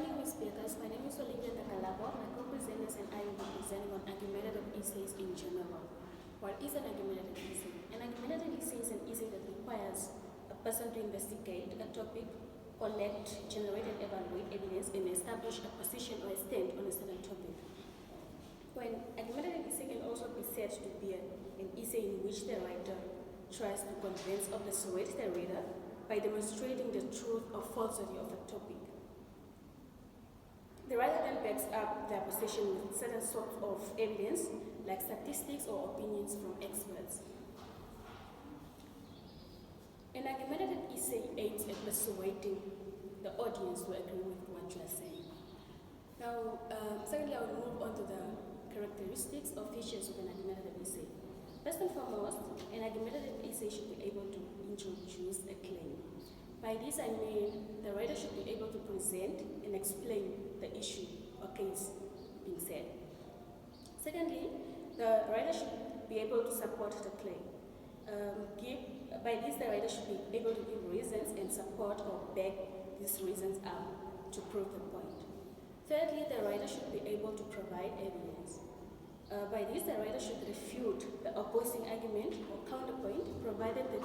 morning, Ms. Beatrice. My name is Olivia Takalabo. My co-presenters and I will be presenting on argumentative essays in general. What is an argumentative essay? An argumentative essay is an essay that requires a person to investigate a topic, collect, generate and evaluate evidence, and establish a position or a stand on a certain topic. When argumentative essay can also be said to be an essay in which the writer tries to convince or persuade the reader by demonstrating the truth or falsity of a topic. The writer then backs up their position with certain sorts of evidence, like statistics or opinions from experts. An argumentative essay aims at persuading the audience to agree with what you are saying. Now, secondly, I will move on to the characteristics or features of an argumentative essay. First and foremost, an argumentative essay should be able to introduce a claim. By this I mean the writer should be able to present and explain the issue or case being said. Secondly, the writer should be able to support the claim. By this, the writer should be able to give reasons and support or back these reasons up to prove the point. Thirdly, the writer should be able to provide evidence. By this, the writer should refute the opposing argument or counterpoint, provided that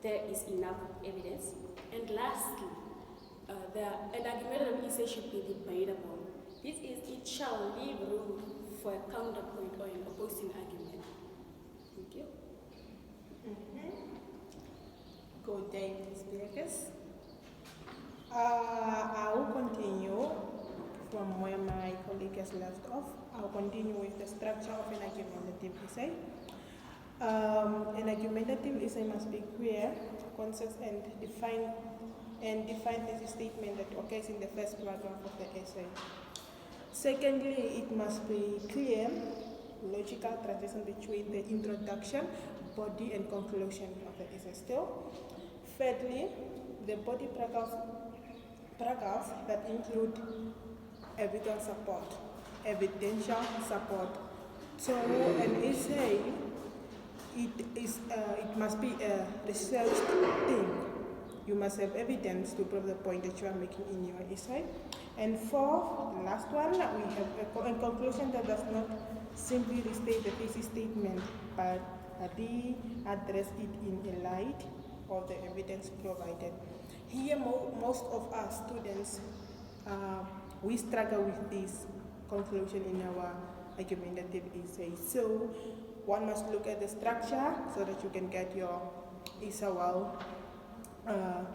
there is enough evidence. And lastly, an argumentative essay should be debatable. This is, it shall leave room for a counterpoint or an opposing argument. Thank you. Good day, Ms. Beatrice. I will continue from where my colleague has left off. I'll continue with the structure of an argumentative essay. An argumentative essay must be clear, concise, and define the statement that occurs in the first paragraph of the essay. Secondly, it must be clear, logical transition between the introduction, body, and conclusion of the essay still. Thirdly, the body paragraphs that include evidential support. So an essay, it must be a researched thing. You must have evidence to prove the point that you are making in your essay. And fourth, the last one, we have a conclusion that does not simply restate the thesis statement, but readdress it in a light of the evidence provided. Here, most of us students, we struggle with this conclusion in our argumentative essay. So one must look at the structure so that you can get your essay well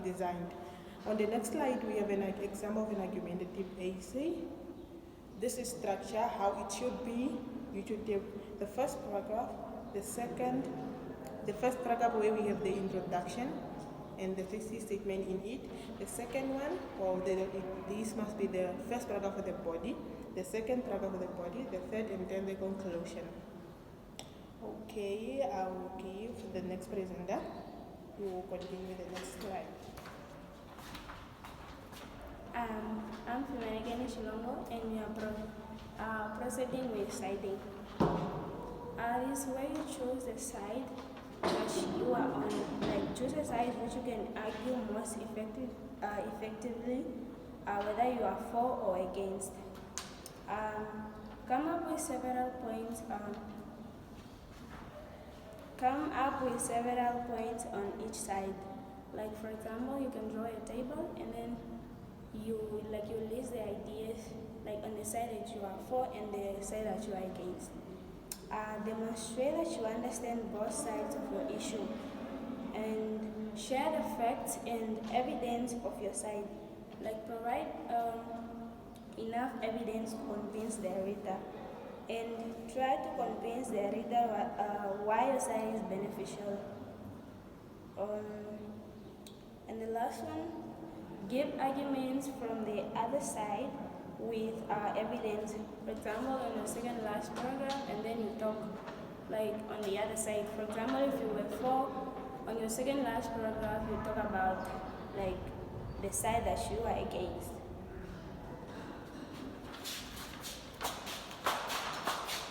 designed. On the next slide, we have an example of an argumentative essay. This is structure, how it should be. You should have the first paragraph, the first paragraph where we have the introduction and the thesis statement in it. The second one, this must be the first paragraph of the body, the second paragraph of the body, the third, and then the conclusion. Okay, I will give the next presenter. We will continue with the next slide. I'm Fimenegene Shilongo, and we are proceeding with citing. This is where you choose the side that you are on. Like, choose a side which you can argue most effectively, whether you are for or against. Come up with several points on each side. Like, for example, you can draw a table and then you list the ideas like on the side that you are for and the side that you are against. Demonstrate that you understand both sides of your issue and share the facts and evidence of your side. Like, provide enough evidence to convince the reader, and try to convince the reader why your side is beneficial. And the last one, give arguments from the other side with evidence. For example, in the second last paragraph, and then you talk like on the other side. For example, if you were for, on your second last paragraph, you talk about like the side that you are against.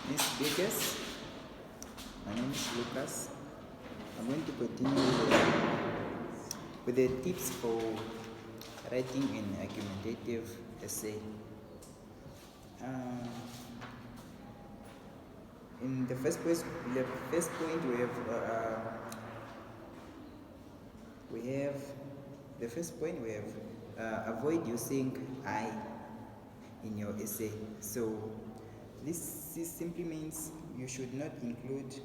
Ms. Beatrice, my name is Lucas. I'm going to continue with the tips for writing an argumentative essay. In the first point, we have avoid using I in your essay. So this simply means you should not include,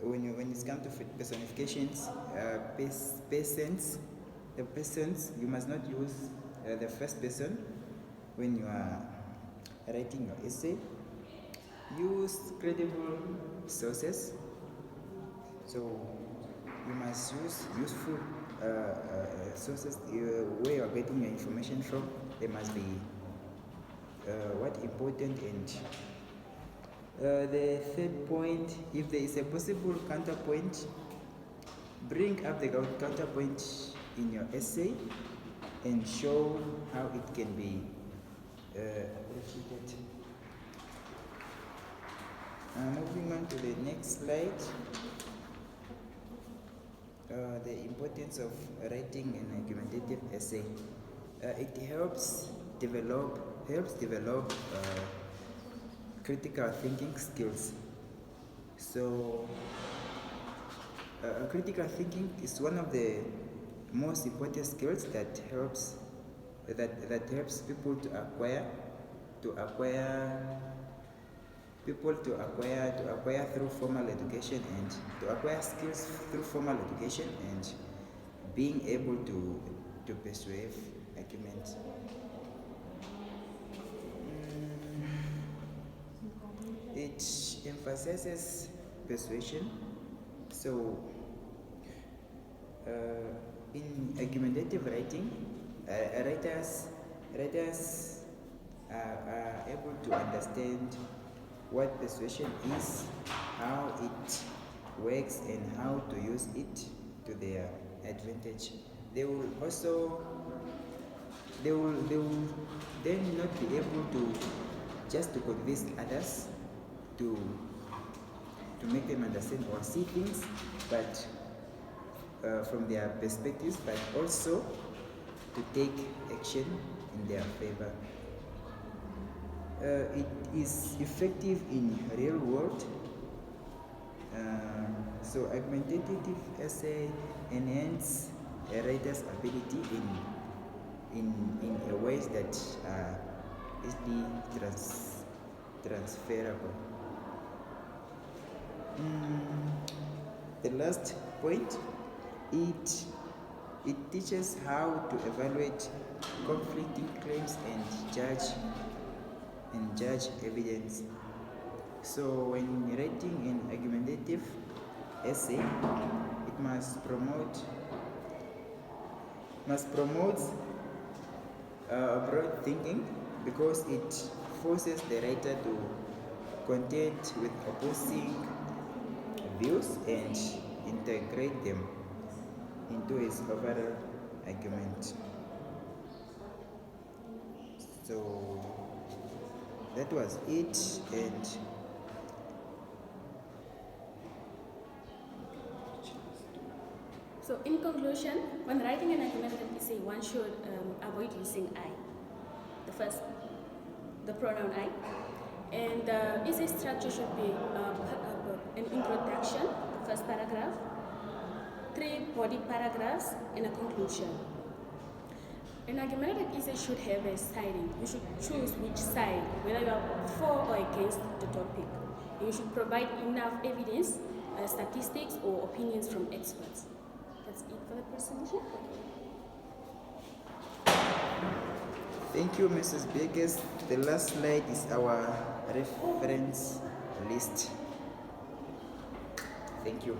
when it comes to personifications, the persons, you must not use the first person when you are writing your essay. Use credible sources. So you must use useful sources where you are getting your information from. They must be important. And the third point, if there is a possible counterpoint, bring up the counterpoint in your essay and show how it can be refuted. Moving on to the next slide, the importance of writing an argumentative essay. It helps develop critical thinking skills. So critical thinking is one of the most important skills that helps people to acquire through formal education, and to acquire skills through formal education and being able to persuade arguments. It emphasizes persuasion. So in argumentative writing, writers are able to understand what persuasion is, how it works, and how to use it to their advantage. They will then not be able to just to convince others to make them understand or see things, but from their perspectives, but also to take action in their favor. It is effective in real world. So argumentative essay enhance a writer's ability in ways that are easily transferable. The last point, it teaches how to evaluate conflicting claims and judge evidence. So when writing an argumentative essay, it must promote broad thinking, because it forces the writer to contend with opposing views and integrate them into his overall argument. So that was it. And so in conclusion, when writing an argumentative essay, one should avoid using I, the pronoun I, and the essay structure should be an introduction, the first paragraph, 3 body paragraphs, and a conclusion. An argumentative essay should have a siding. You should choose which side, whether you are for or against the topic. You should provide enough evidence, statistics, or opinions from experts. That's it for the presentation. thank you, Mrs. Biggest. The last slide is our reference list. Thank you.